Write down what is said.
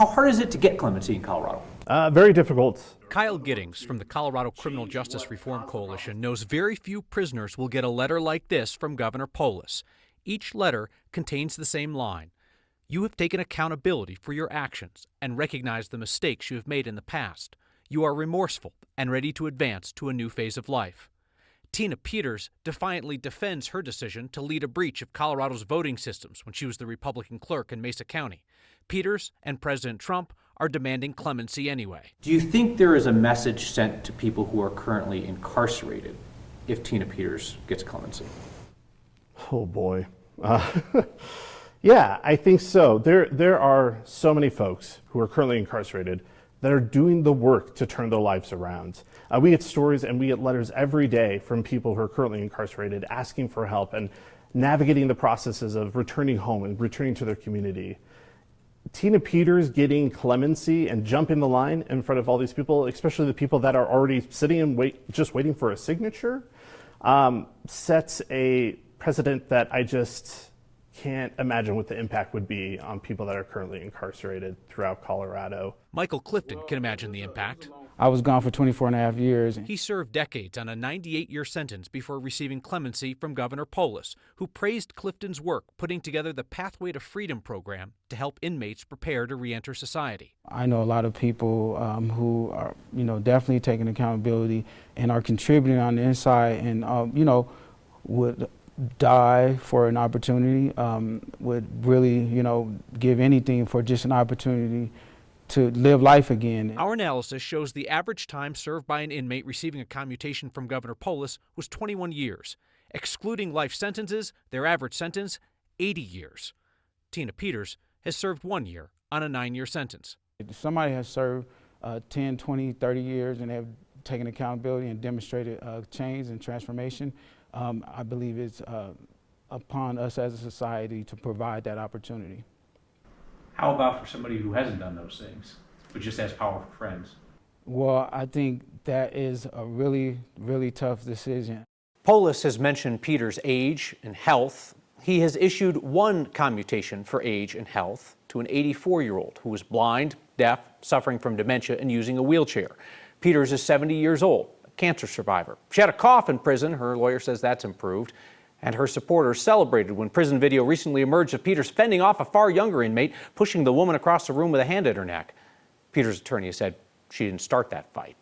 How hard is it to get clemency in Colorado? Very difficult. Kyle Giddings from the Colorado Criminal Justice Reform Coalition knows very few prisoners will get a letter like this from Governor Polis. Each letter contains the same line. You have taken accountability for your actions and recognized the mistakes you have made in the past. You are remorseful and ready to advance to a new phase of life. Tina Peters defiantly defends her decision to lead a breach of Colorado's voting systems when she was the Republican clerk in Mesa County. Peters and President Trump are demanding clemency anyway. Do you think there is a message sent to people who are currently incarcerated if Tina Peters gets clemency? Oh boy. Yeah, I think so. There are so many folks who are currently incarcerated that are doing the work to turn their lives around. We get stories and we get letters every day from people who are currently incarcerated asking for help and navigating the processes of returning home and returning to their community. Tina Peters getting clemency and jumping the line in front of all these people, especially the people that are already sitting and just waiting for a signature, sets a precedent that I just can't imagine what the impact would be on people that are currently incarcerated throughout Colorado. Michael Clifton can imagine the impact. I was gone for 24 and a half years. He served decades on a 98-year sentence before receiving clemency from Governor Polis, who praised Clifton's work putting together the Pathway to Freedom program to help inmates prepare to reenter society. I know a lot of people who are, definitely taking accountability and are contributing on the inside and, would die for an opportunity, would really, give anything for just an opportunity to live life again. Our analysis shows the average time served by an inmate receiving a commutation from Governor Polis was 21 years. Excluding life sentences, their average sentence, 80 years. Tina Peters has served 1 year on a 9-year sentence. If somebody has served 10, 20, 30 years and have taken accountability and demonstrated change and transformation, I believe it's upon us as a society to provide that opportunity. How about for somebody who hasn't done those things, but just has powerful friends? Well, I think that is a really, really tough decision. Polis has mentioned Peters' age and health. He has issued one commutation for age and health to an 84-year-old who was blind, deaf, suffering from dementia, and using a wheelchair. Peters is 70 years old, a cancer survivor. She had a cough in prison. Her lawyer says that's improved. And her supporters celebrated when prison video recently emerged of Peters fending off a far younger inmate, pushing the woman across the room with a hand at her neck. Peters' attorney said she didn't start that fight.